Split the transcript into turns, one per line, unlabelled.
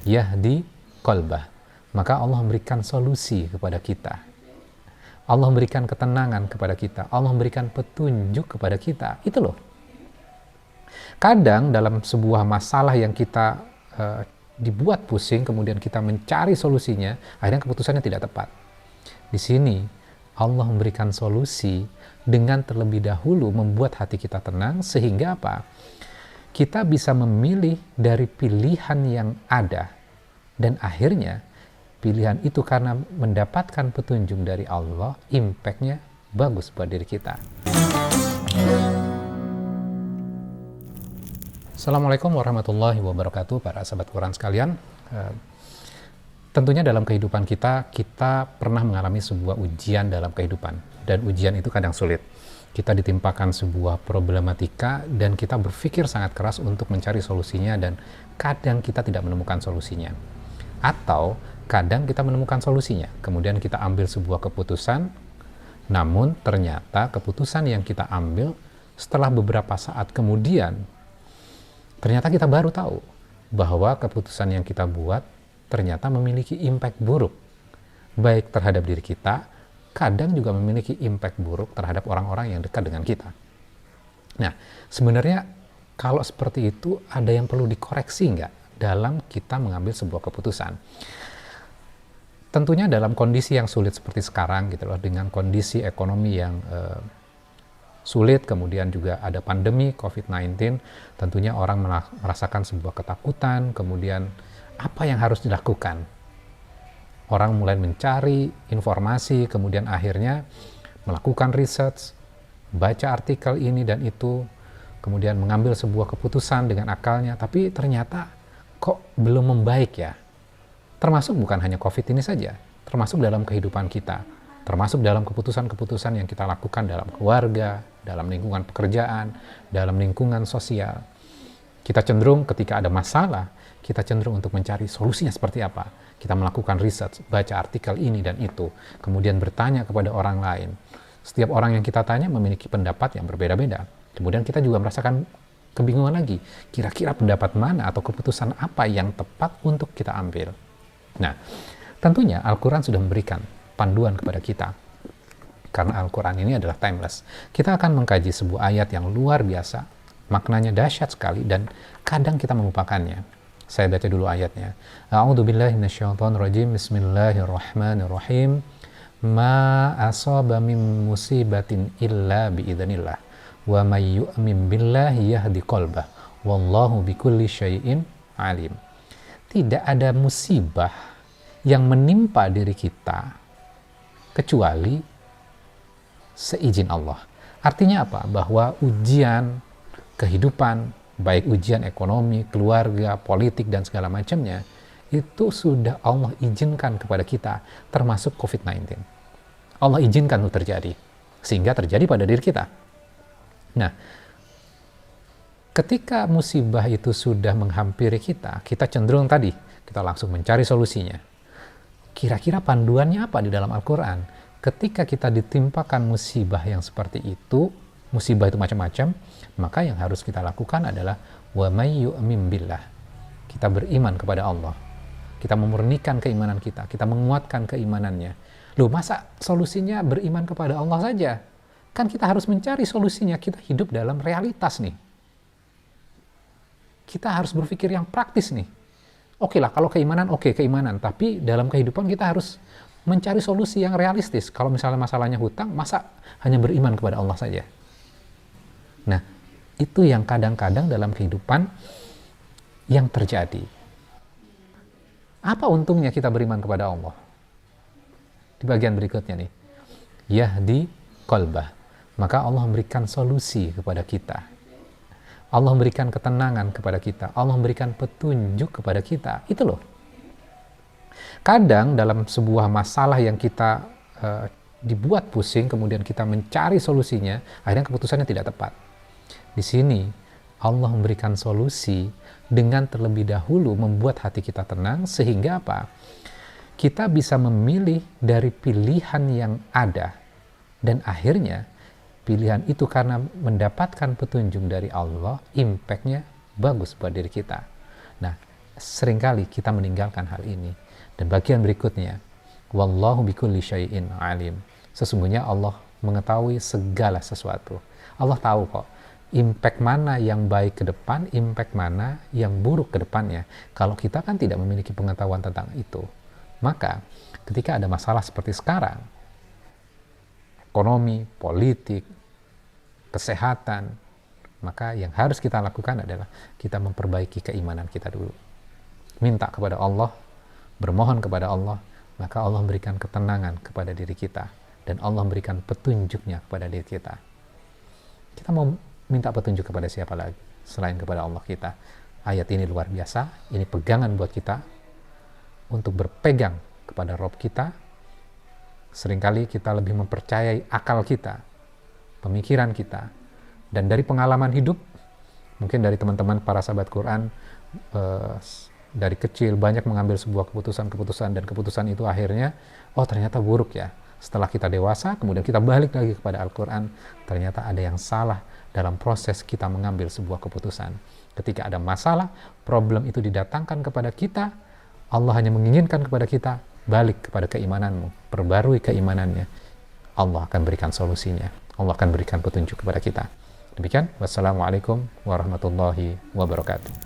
yahdi qalbah. Maka Allah memberikan solusi kepada kita. Allah memberikan ketenangan kepada kita. Allah memberikan petunjuk kepada kita. Itu loh. Kadang dalam sebuah masalah yang kita dibuat pusing, kemudian kita mencari solusinya, akhirnya keputusannya tidak tepat. Di sini Allah memberikan solusi dengan terlebih dahulu membuat hati kita tenang, sehingga apa? Kita bisa memilih dari pilihan yang ada, dan akhirnya pilihan itu karena mendapatkan petunjuk dari Allah, impact-nya bagus buat diri kita. Assalamualaikum warahmatullahi wabarakatuh, para sahabat Quran sekalian. Tentunya dalam kehidupan kita pernah mengalami sebuah ujian dalam kehidupan, dan ujian itu kadang sulit. Kita ditimpakan sebuah problematika dan kita berpikir sangat keras untuk mencari solusinya, dan kadang kita tidak menemukan solusinya. Atau kadang kita menemukan solusinya, kemudian kita ambil sebuah keputusan, namun ternyata keputusan yang kita ambil setelah beberapa saat kemudian, ternyata kita baru tahu bahwa keputusan yang kita buat ternyata memiliki impact buruk, baik terhadap diri kita, kadang juga memiliki impact buruk terhadap orang-orang yang dekat dengan kita. Nah, sebenarnya kalau seperti itu ada yang perlu dikoreksi nggak dalam kita mengambil sebuah keputusan? Tentunya dalam kondisi yang sulit seperti sekarang gitu loh, dengan kondisi ekonomi yang sulit, kemudian juga ada pandemi COVID-19, tentunya orang merasakan sebuah ketakutan, kemudian apa yang harus dilakukan? Orang mulai mencari informasi, kemudian akhirnya melakukan research, baca artikel ini dan itu, kemudian mengambil sebuah keputusan dengan akalnya, tapi ternyata kok belum membaik ya. Termasuk bukan hanya COVID ini saja, termasuk dalam kehidupan kita, termasuk dalam keputusan-keputusan yang kita lakukan dalam keluarga, dalam lingkungan pekerjaan, dalam lingkungan sosial. Kita cenderung ketika ada masalah, kita cenderung untuk mencari solusinya seperti apa. Kita melakukan research, baca artikel ini dan itu, kemudian bertanya kepada orang lain. Setiap orang yang kita tanya memiliki pendapat yang berbeda-beda. Kemudian kita juga merasakan kebingungan lagi, kira-kira pendapat mana atau keputusan apa yang tepat untuk kita ambil. Nah, tentunya Al-Quran sudah memberikan panduan kepada kita. Karena Al-Quran ini adalah timeless. Kita akan mengkaji sebuah ayat yang luar biasa, maknanya dahsyat sekali, dan kadang kita melupakannya. Saya baca dulu ayatnya. A'udzubillahi minasyaitonirrajim. Bismillahirrahmanirrahim. Ma asaba min musibatin illa biidznillah. Wa may yu'min billahi yahdi qalbah. Wallahu bikulli syai'in alim. Tidak ada musibah yang menimpa diri kita kecuali seizin Allah. Artinya apa? Bahwa ujian kehidupan, baik ujian ekonomi, keluarga, politik, dan segala macamnya, itu sudah Allah izinkan kepada kita, termasuk COVID-19. Allah izinkan itu terjadi, sehingga terjadi pada diri kita. Nah, ketika musibah itu sudah menghampiri kita, kita cenderung tadi, kita langsung mencari solusinya. Kira-kira panduannya apa di dalam Al-Quran? Ketika kita ditimpakan musibah yang seperti itu, musibah itu macam-macam, maka yang harus kita lakukan adalah wa may yu'min billah. Kita beriman kepada Allah. Kita memurnikan keimanan kita menguatkan keimanannya. Loh, masa solusinya beriman kepada Allah saja? Kan kita harus mencari solusinya, kita hidup dalam realitas nih. Kita harus berpikir yang praktis nih. Oke lah, kalau keimanan, keimanan. Tapi dalam kehidupan kita harus mencari solusi yang realistis. Kalau misalnya masalahnya hutang, masa hanya beriman kepada Allah saja? Nah, itu yang kadang-kadang dalam kehidupan yang terjadi. Apa untungnya kita beriman kepada Allah? Di bagian berikutnya nih. Yahdi qalbah. Maka Allah memberikan solusi kepada kita. Allah memberikan ketenangan kepada kita. Allah memberikan petunjuk kepada kita. Itu loh. Kadang dalam sebuah masalah yang kita dibuat pusing, kemudian kita mencari solusinya, akhirnya keputusannya tidak tepat. Di sini Allah memberikan solusi dengan terlebih dahulu membuat hati kita tenang, sehingga apa? Kita bisa memilih dari pilihan yang ada, dan akhirnya pilihan itu karena mendapatkan petunjuk dari Allah, impact-nya bagus buat diri kita. Nah, seringkali kita meninggalkan hal ini. Dan bagian berikutnya, wallahu bikulli syai'in alim. Sesungguhnya Allah mengetahui segala sesuatu. Allah tahu kok impact mana yang baik ke depan, impact mana yang buruk ke depannya. Kalau kita kan tidak memiliki pengetahuan tentang itu, maka ketika ada masalah seperti sekarang, ekonomi, politik, kesehatan, maka yang harus kita lakukan adalah kita memperbaiki keimanan kita dulu. Minta kepada Allah, bermohon kepada Allah, maka Allah memberikan ketenangan kepada diri kita, dan Allah memberikan petunjuknya kepada diri kita. Kita mau minta petunjuk kepada siapa lagi selain kepada Allah kita? Ayat ini luar biasa, ini pegangan buat kita untuk berpegang kepada Rob kita. Seringkali kita lebih mempercayai akal kita, pemikiran kita, dan dari pengalaman hidup, mungkin dari teman-teman para sahabat Quran, dari kecil banyak mengambil sebuah keputusan-keputusan, dan keputusan itu akhirnya, oh ternyata buruk ya. Setelah kita dewasa, kemudian kita balik lagi kepada Al-Quran, ternyata ada yang salah dalam proses kita mengambil sebuah keputusan. Ketika ada masalah, problem itu didatangkan kepada kita, Allah hanya menginginkan kepada kita, balik kepada keimananmu, perbarui keimanannya. Allah akan berikan solusinya, Allah akan berikan petunjuk kepada kita. Demikian, wassalamualaikum warahmatullahi wabarakatuh.